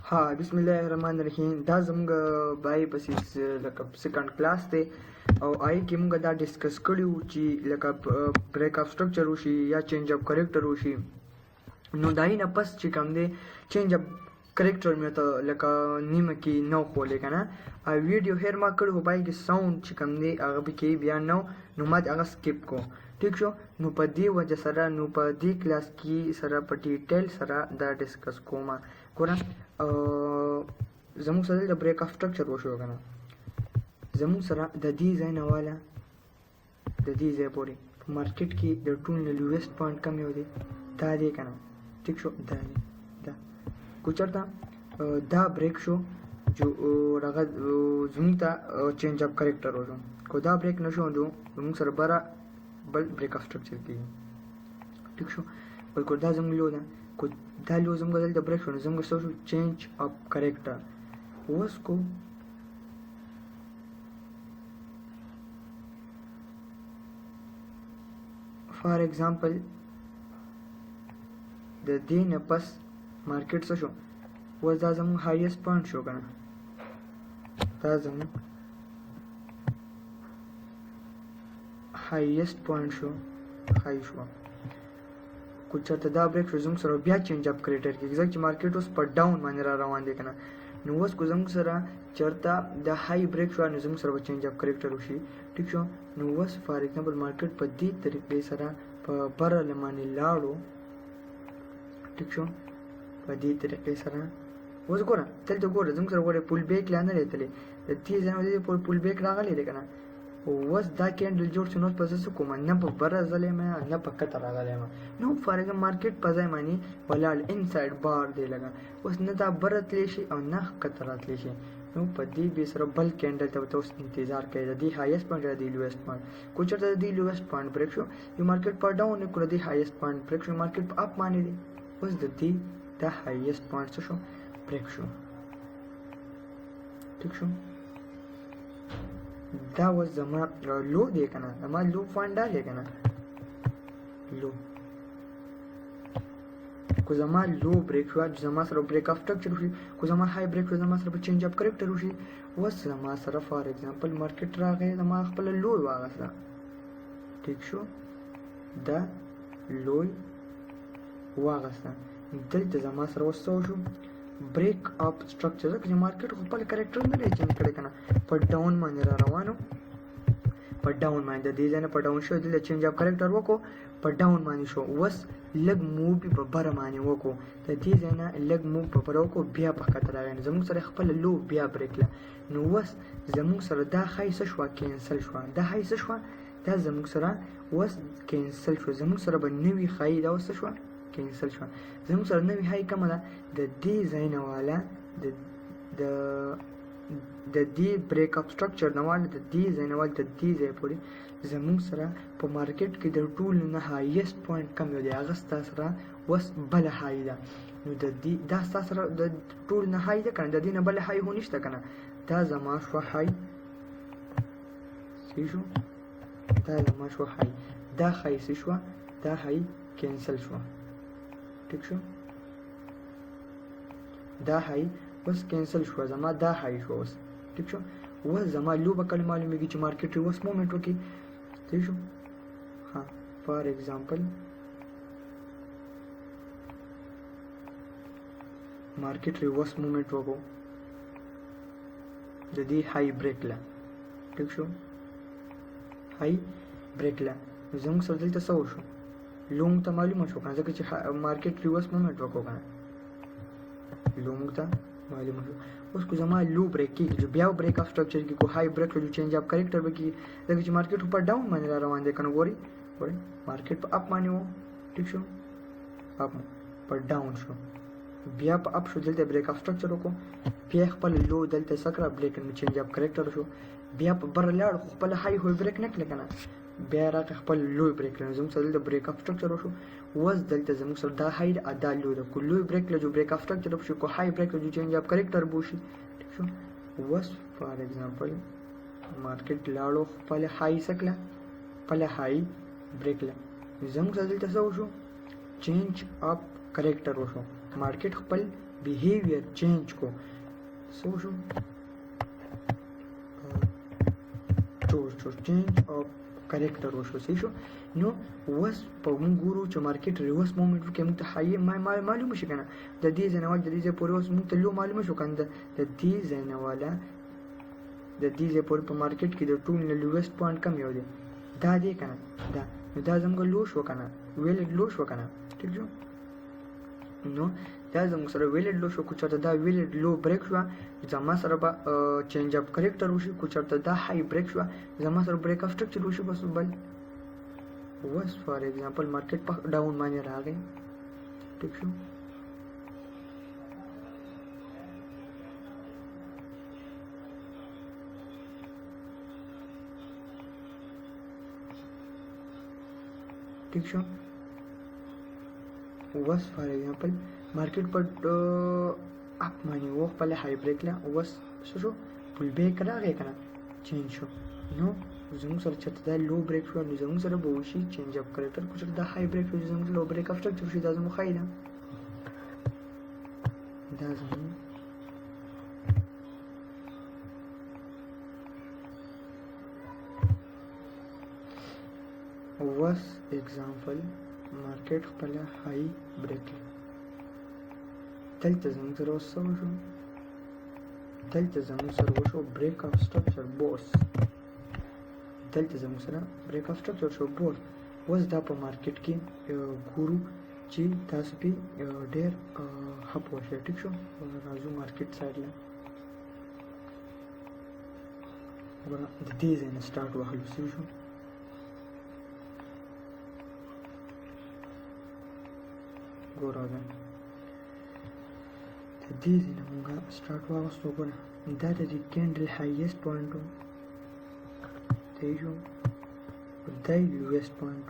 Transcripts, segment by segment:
ها بسم الله الرحمن الرحیم. دا زموږ بای پسې لکه سیکنډ کلاس دی او آی کې موږ دا ډسکس کړي وو چې لکه بریک اپ سټرکچر وشي یا چینج اپ کریکټر وشي. نو دا یې نه پس چې کوم دی چینج اپ کریکټر مې ته لکه نیمه کې نو خولې که نه ویډیو هیر ما کړی وو پای کې ساوند چې کوم دی هغه پکې بیا نو ما هغه سکیپ کو. ټیک شو. نو په دې وجه سره نو په دې کلاس کې سره په ډیټیل سره دا ډسکس کوم. ګوره زموږ سره د بریک اپ سټرکچر وشو که نه زموږ سره د دې ځای نه واله د دې ځای پورې په مارکیټ کې د ټول نه لویسټ پوینټ کم یو دی دا دی که نه. ټیک شو. دا دی دا کو چېرته دا بریک شو جو هغه زموږ ته چینج اپ کریکټر وشو. کو دا بریک نه شو نو زموږ سره بره بل بریک اپ سټرکچر کېږي. ټیک شو. بلکل دا زموږ لو ده. کو دا لو زموږ دلته بریک شو نو زموږ څه شو چینج اپ کریکټر. اوس کو فار ایگزامپل د دې نه پس مارکیټ څه شو اوس دا زموږ هایست پوینټ شو که نه دا زموږ هایست پوینټ شو های شو. کو چېرته دا بریک شو زموږ سره بیا چینج اپ کریکټر کېږي ځکه چې مارکیټ اوس په ډاون باندې را روان دی که نه. نو اوس کو زموږ سره چېرته د های بریک شو نو زموږ سره به چینج اپ کریکټر وشي. ټیک شو. نو اوس فار ایگزامپل مارکیټ په دې طریقې سره په بره لمانې لاړو. ټیک شو. په دې طریقې سره اوس ګوره دلته ګوره زموږ سره ګوره پول بیک لا نه دی تللی د دې ځای نه پورې پول بیک راغلی دی که نه. اوس دا کینډل جوړ شو نو اوس په زه څه کوم نه په بره ځلی یم نه په کته راغلی یم. نو فار ایگزامپل مارکیټ په ځای باندې ولاړ انساید بار دی لګه اوس نه دا بره تلی شي او نه کته راتلی شي. نو په دې بې سره بل کینډل ته ورته اوس انتظار کوي د دې هایست پوینټ یا د دې لویسټ پوینټ. کو چېرته د دې لویسټ پوینټ بریک شو یو مارکیټ په ډاون کړو د دې هایست پوینټ بریک شو مارکیټ په اپ باندې دی اوس د دې دا هایست پوینټ څه شو بریک شو. ټیک شو. دا اوس زما لو دی که نه زما لو پوینټ دا دی که نه لو. کو زما لو بریک شو زما سره بریک اپ سټرکچر وشي کو زما های بریک شو زما سره په چینج اپ کریکټر وشي. اوس زما سره فار ایگزامپل مارکیټ راغی زما خپله لو واغسته. ټیک شو. دا لوی واغسته دلته زما سره اوس څه وشو بریک اپ سټرکچر ځکه چې مارکیټ خو خپل کرکټر نه دی چینج کړی که نه په ډاون باندې را روانو په ډاون باندې د دې ځای نه په ډاون شو دلته چینج اپ کرکټر وکړو په ډاون باندې شو. اوس لږ موو په بره باندې وکړو د دې ځای نه لږ موو په بره وکړو بیا په ښکته راغی نو زموږ سره خپله لو بیا بریک کړه. نو اوس زموږ سره دا های څه شوه کینسل شوه دا های څه شوه دا زموږ سره اوس کینسل شو. زموږ سره به نوي های دا اوس څه شوه کینسل شوه. زموږ سره نوې های کومه ده د دې ځای نه واله د دې بریک اپ سټرکچر نه واله د دې ځای نه واله د دې ځای پورې زموږ سره په مارکیټ کې د ټول نه هایست پوینټ کم یو دی هغه ستا سره اوس بله های ده. نو د دې دا ستا سره د ټول نه های ده که نه د دې نه بله های خو نشته که نه دا زما شوه های څه شو دا زما شوه های دا های څه شوه دا های کینسل شوه. ټیک شو. دا های اوس کینسل شو زما دا های شو اوس. ټیک شو. اوس زما لو به کله معلومیږي چې مارکیټ اوس مومنټ وکړي. ٹھیک شو. ها فار ایگزامپل مارکیټ ریورس مومنټ وکړو د دې های بریک له. ټیک شو. های بریک له زموږ سره دلته څه وشو لو موږ ته معلومه شو که نه ځکه چې مارکیټ ریورس مومنټ وکړو که نه لو موږ ته معلومه شو. اوس کو زما لو بریک کېږي جو بیا بریک اپ سټرکچر کې کو های بریک جو چینج اپ کریکټر به کېږي ځکه چې مارکیټ په ډاون باندې را روان دی که نه ګورئ مارکیټ په اپ باندې و. ټیک شو. اپ په ډاون شو بیا په اپ شو دلته بریک اپ سټرکچر وکړو بیا خپل لو دلته څه کړه بریک چینج اپ کریکټر شو بیا په بره لاړ خو خپله های خو بریک نه کړله که نه بیا راته خپل لوی بریک کړه زموږ سره دلته بریک اپ سټرکچر وشو. اوس دلته زموږ سره دا های دا لو ده کو لوی بریک له جو بریک اپ سټرکچر وشي کو های بریک له جو چینج اپ کریکټر بوشي. ټیک شو. اوس فار ایگزامپل مارکیټ لاړو خپله های څه کړله خپله های بریک له زموږ سره دلته څه وشو چینج اپ کریکټر وشو مارکیټ خپل بیهیویر چینج کو سو شو چینج اف کریکټر وشو صحیح شو نو اوس په موږ ګورو چې مارکیټ ریورس مومنټ کې موږ ته هاي معلومه شي کنه د دې ځای نه د دې ځای پورې اوس موږ ته لو معلومه شو کنه د دې ځای نه والا د دې ځای پورې په مارکیټ کې د ټول نه لویسټ پوینټ کم یو دی دا دی کنه دا نو دا زموږ لو شو کنه ویلډ لو شو کنه ٹھیک شو نو دا زموږ سره ویلډ لو شو کو چرته دا ویلډ لو بریک شو زما سره به چینج اپ کریکټر وشي کو چرته دا هاي بریک شو زما سره بریک اف سټرکچر وشي بس بل was for example market down باندې راغی ٹھیک شو ٹھیک شو was for example market پر اپ باندې و خپل هاي بریک لا was شو پول بیک راغی کنه چینج شو نو زموږ سره چرته دا لو بریک شو نو زموږ سره به وشي چینج اپ کریکټر کو چرته دا هاي بریک شو زموږ لو بریک اف سټرکچر شي دا زموږ خایله دا زموږ was example مارکیټ خپل هاي بریک دلته زموږ سره وسو شو دلته زموږ سره وشو بریک اف سټرکچر بوس دلته زموږ سره بریک اف سټرکچر شو بوس اوس دا په مارکیټ کې ګورو چې تاسو په ډېر هپ وشي ټیک شو راځو مارکیټ سایډ له ورا د دې ځای نه سٹارټ وهلو شو ګورو دا د دې ځای نه موږ سٹارټ واغستو ګوره دا د کینډل هایست پوینټ تیجو دا لویسٹ پوینټ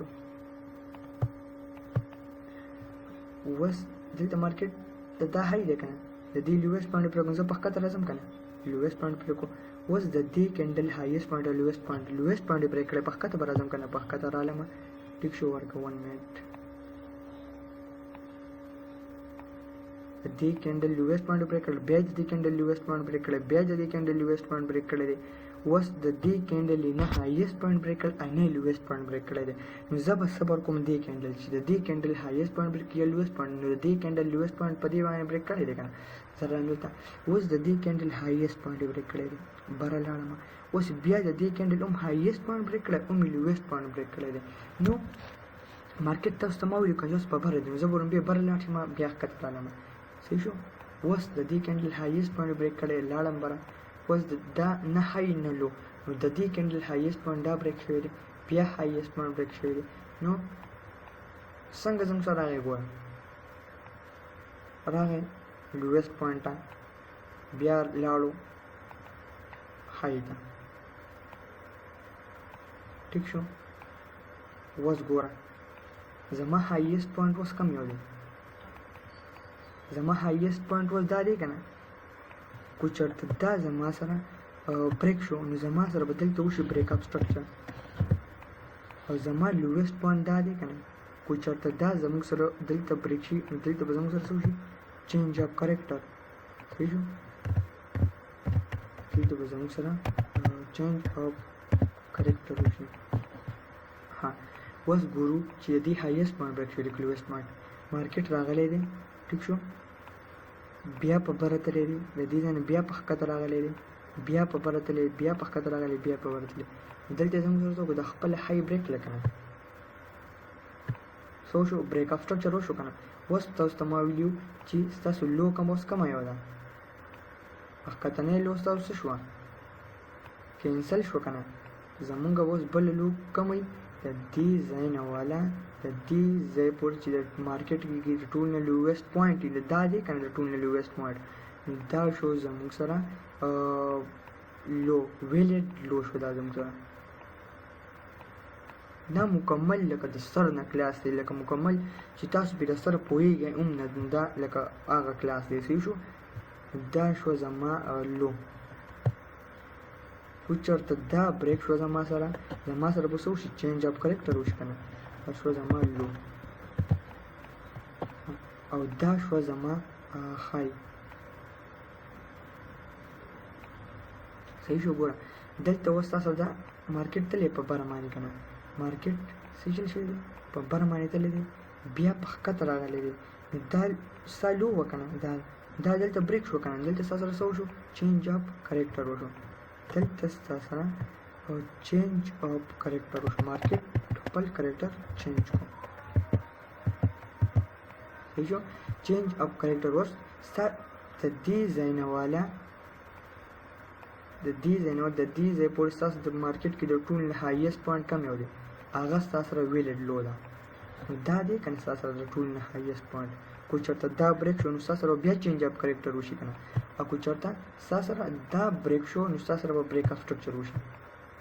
وس دلته مارکیټ دا هاي ده کنه د دې لویسٹ پوینټ پر کوم ځای په خطر راځم کنه لویسٹ پوینټ پر کو وس د دې کینډل هایست پوینټ لویسٹ پوینټ پر کړه په خطر راځم کنه په خطر رالم ټیک شو ورکه 1 منټ د دې کینډل لویسٹ پوینټ پر کړه بیا د دې کینډل لویسٹ پوینټ پر کړه بیا د دې کینډل لویسٹ پوینټ پر کړه was the D candle نه highest point break کړ نه lowest point break کړی دی نو زه به صبر کوم D candle چې د D candle highest point break یا lowest point نو د D candle lowest point په دې باندې break کړی دی کنه سره نو ته was the D candle highest point break کړی دی بار لاړم اوس بیا د D candle highest point break کړی lowest point break کړی دی نو مارکیټ تاسو ته ما ویل کجوس په بره دی زه ورم بیا بر لاړم بیا کټ لاړم صحیح شو was the D candle highest point break کړی لاړم بره was دا نه هاي نه لو نو د دې کینډل هایست پوینټ دا بریک شوی دی بیا هایست پوینټ بریک شوی دی نو څنګه زموږ سره راغی ګوره راغی لویسټ پوینټ ته بیا لاړو هاي ته ټیک شو وس ګوره زما هایست پوینټ وس کم یو دی زما هایست پوینټ وس دا دی کنه کو چرته دا زما سره بریک شو نو زما سره بدلته وشي بریک اپ سټرکچر او زما لویسټ پوینټ دا دی کنه کو چرته دا زموږ سره دلته بریک شي نو دلته به زموږ سره شي چینج اپ کریکټر صحیح شو دلته به زموږ سره چینج اپ کریکټر وشي ها اوس ګورو چې دی هایست پوینټ بریک شو د لویسټ پوینټ مارکیټ راغلی دی ټیک شو بیا په بره تللی دی د دې ځای نه بیا په ښکته راغلی دی بیا په بره تللی بیا په ښکته راغلی بیا په بره تللی دلته زموږ سره د خپل هاي بریک لکنه سو شو بریک اف سټرکچر وشو کنه اوس تاسو ته ما ویلو چې ستاسو لو کم اوس کمه یو ده ښکتنی لو ستاسو شو کینسل شو کنه زمونږ اوس بل لو کمی د دې ځای نه والا د دې ځای پورې چې د مارکیټ کې د ټول نه لویسټ پوینټ دی دا دی کنه د ټول نه لویسټ پوینټ دا شو زموږ سره لو ویلډ لو شو دا زموږ سره دا مکمل لکه د سر نه کلاس دی لکه مکمل چې تاسو په د سر پوهیږئ نه دا لکه هغه کلاس دی صحیح شو دا شو زما لو کو چرته دا بریک شو زما سره به څه وشي چینج اپ کریکټر وشي کنه شو زما لو او دا شو زما های صحیح شو. ګوره دلته اوس تاسو دا مارکیټ تللی په بره باندې که نه مارکیټ څه چل شوی دی په بره باندې تللی دی بیا په ښکته راغلی دی دا ستا لو وه که نه دا دلته بریک شو که نه دلته ستا سره څه وشو چینج اف کرکټر وشو دلته ستا سره چینج اف کرکټر وشو مارکیټ خپل کرکټر چینج کړو صحیح شو چینج اف کرکټر وس ستا د دې ځای نه والا د دې ځای پورې ستاسو د مارکیټ کې د ټول هایست پوینټ کم یو دی هغه ستا سره ویلډ لو ده نو دا دی که نه ستا سره د ټول نه هایست پوینټ کو چېرته دا بریک شو نو ستا سره بیا چینج اف کرکټر وشي که نه او کو چېرته ستا سره دا بریک شو نو ستا سره به بریک اف سټرکچر وشي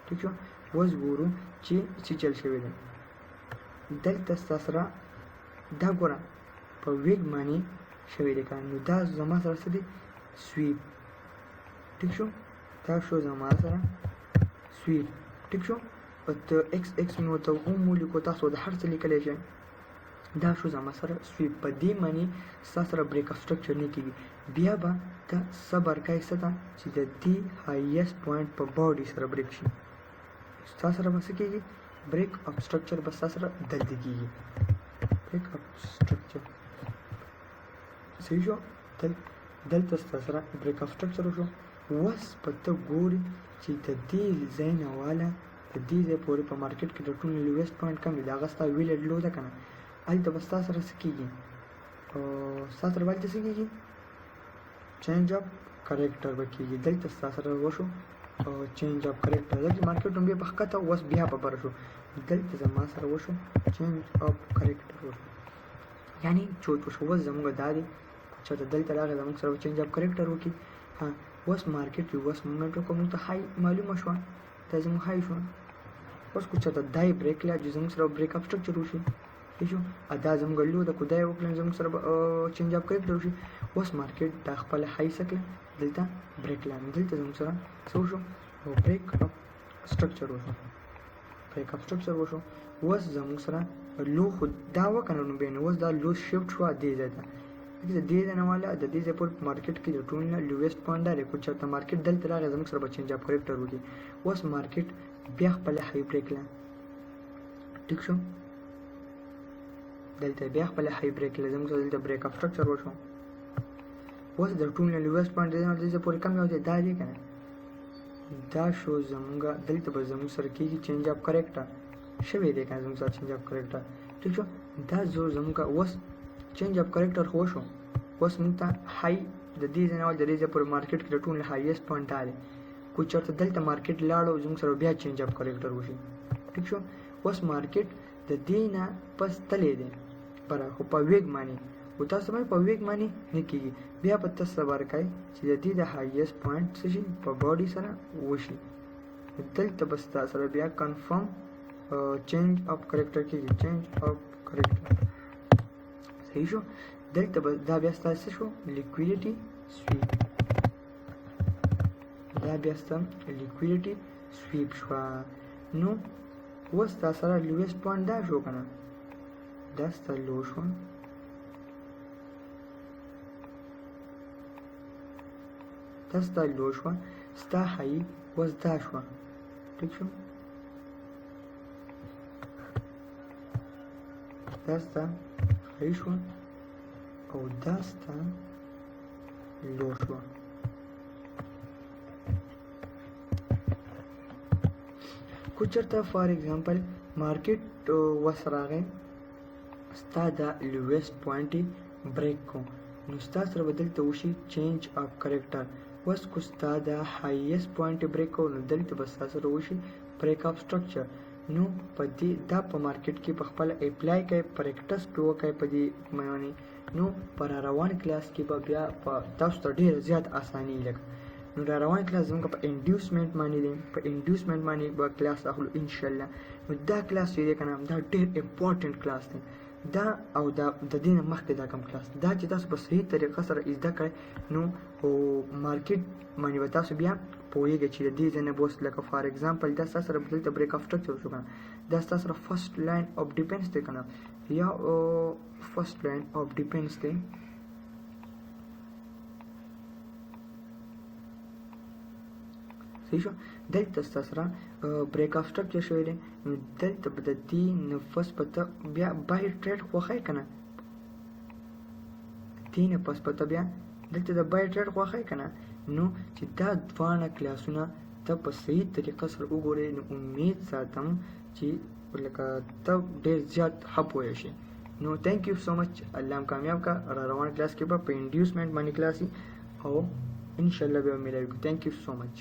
ټیک شو. اوس ګورو چې څه چل شوی دی دلته ستا سره دا ګوره په ویګ باندې شوی دی که نو دا زما سره څه دی سویپ ټیک شو دا شو زما سره سویپ ټیک شو ته ایکس ایکس نو ته هم ولیکو تاسو د هر څه لیکلی شئ دا شو زما سره سویپ په دې معنی ستا سره بریک اف سټرکچر نه کېږي بیا به ته صبر کوې څه ته چې د دې هایست پوینټ په باډي سره بریک شي ستا سره به څه کېږي بریک اف سټرکچر به ستا سره دلته کېږي بریک اف سټرکچر صحیح شو دلته ستا سره بریک اف سټرکچر وشو اوس په ته ګورې چې د دې ځای نه والا د دې ځای پورې په مارکیټ کې د ټولو لویسټ پوینټ کم دی د هغه ستا ویلډ لو ده که نه هلته به ستا سره څه کېږي ستا سره به هلته څه کېږي چینج اف کرکټر به کېږي دلته ستا سره وشو چینج اف کرکټر دلته مارکیټ هم بیا په ښکته اوس بیا په بره شو دلته زما سره وشو چینج اف کرکټر وشو یعنې چوت وشو اوس زموږ دا دی چېرته دلته راغی زموږ سره چینج اف کرکټر وکړي اوس مارکیټ وي اوس مومنټ وکړو موږ ته های معلومه شوه دا زموږ های شوه اوس که چېرته دا یې بریک کړه چې زموږ سره بریک اف سټرکچر وشي ٹھیک شو دا زموږ لو د کو دا یې وکړل زموږ سره چینج اف کرکټر وشي اوس مارکیټ دا خپله های څه کړه دلته بریک کړه نو دلته زموږ سره څه وشو بریک اف سټرکچر وشو اوس زموږ سره لو خو دا وکړه نو بیا نو اوس دا لو شفټ شوه دې ځای ته د دې ځای نه والا د دې ځای پورې په مارکیټ کې د ټول نه لویسټ پوینټ دا دی خو چېرته مارکیټ دلته راغی زموږ سره به چینج اف کرکټر وکړي اوس مارکیټ بیا خپله های بریک کړه ټیک شو دلته بیا خپله های بریک کړه زموږ سره دلته بریک اف سټرکچر وشو اوس د ټول نه لویسټ پوینټ د دې ځای پورې کم یو دی دا دی که نه دا شو زموږ دلته به زموږ سره کېږي چینج اف کرکټر شوی دی که نه زموږ سره چینج اف کرکټر ټیک شو دا زور زموږ اوس چینج اف کرکټر خو وشو اوس موږ ته های د دې ځای نه ول د دې ځای پورې مارکیټ کې د ټول نه هایست پوینټ دا دی کو چېرته دلته مارکیټ لاړو زموږ سره بیا چینج اف کرکټر وشي ټیک شو اوس مارکیټ د دې نه پس تللی دی بره خو په ویګ باندې خو تاسو باندې په ویګ باندې نه کېږي بیا به ته صبر کوئ چې د دې د هایست پوینټ څه شي په باډي سره وشي دلته به ستا سره بیا کنفرم چینج اف کرکټر کېږي چینج اف کرکټر صحیح شو دلته به دا بیا ستا څه شو لیکویډیټي سویپ دا بیا ستا لیکویډیټي سویپ شوه نو اوس ستا سره لویسټ پوینټ دا شو که نه دا ستا لو شوه دا ستا لو شوه ستا های اوس دا شوه ټیک شو دا ستا های شوه او دا ستا لو شوه کو چېرته فار ایگزامپل مارکیټ اوس راغی ستا دا لویسټ پوینټ یې بریک کو نو ستا سره به دلته وشي چینج اف کرکټر اوس کو ستا دا هایست پوینټ یې بریک کو نو دلته به ستا سره وشي بریک اف سټرکچر نو په دې دا په مارکیټ کې په خپله اپلای کوئ پریکټس پرې وکړئ په دې باندې نو په را روان کلاس کې به بیا په تاسو ته ډېره زیات اساني لګي نو را روان کلاس زموږ په انډیوسمنټ باندې دی په انډیوسمنټ باندې به کلاس اخلو انشاءالله نو دا کلاس چې دی که نه دا ډېر امپورټنټ کلاس دی دا او دا د دې نه مخکې دا کوم کلاس دا چې تاسو په صحیح طریقه سره زده کړئ نو مارکیټ باندې به تاسو بیا پوهیږئ چې د دې ځای نه به اوس لکه فار ایگزامپل دا ستا سره به دلته بریک اف سټرکچر وشو که نه دا ستا سره فرسټ لاین اف ډیفینس دی که نه یا فرست لاین اف ډیفنس دی. صحیح شو. دلته ستاسو سره بریک اف سټرکچر شوی دی. نو دلته به د دې نه فرست به ته بیا بای ټریډ خوښوې که نه، دې نه پس به ته بیا دلته د بای ټریډ خوښوې که نه. نو چې دا دواړه کلاسونه ته په صحیح طریقه سره وګورې، نو امید ساتم چې لکه ته ډېر زیات ښه پوه شې. نو تھینک یو سو مچ. الله هم کامیاب کا. را روان کلاس کې به په انډیوسمنټ باندې کلاس وي او انشاءالله به ملاوي. تھینک یو سو مچ.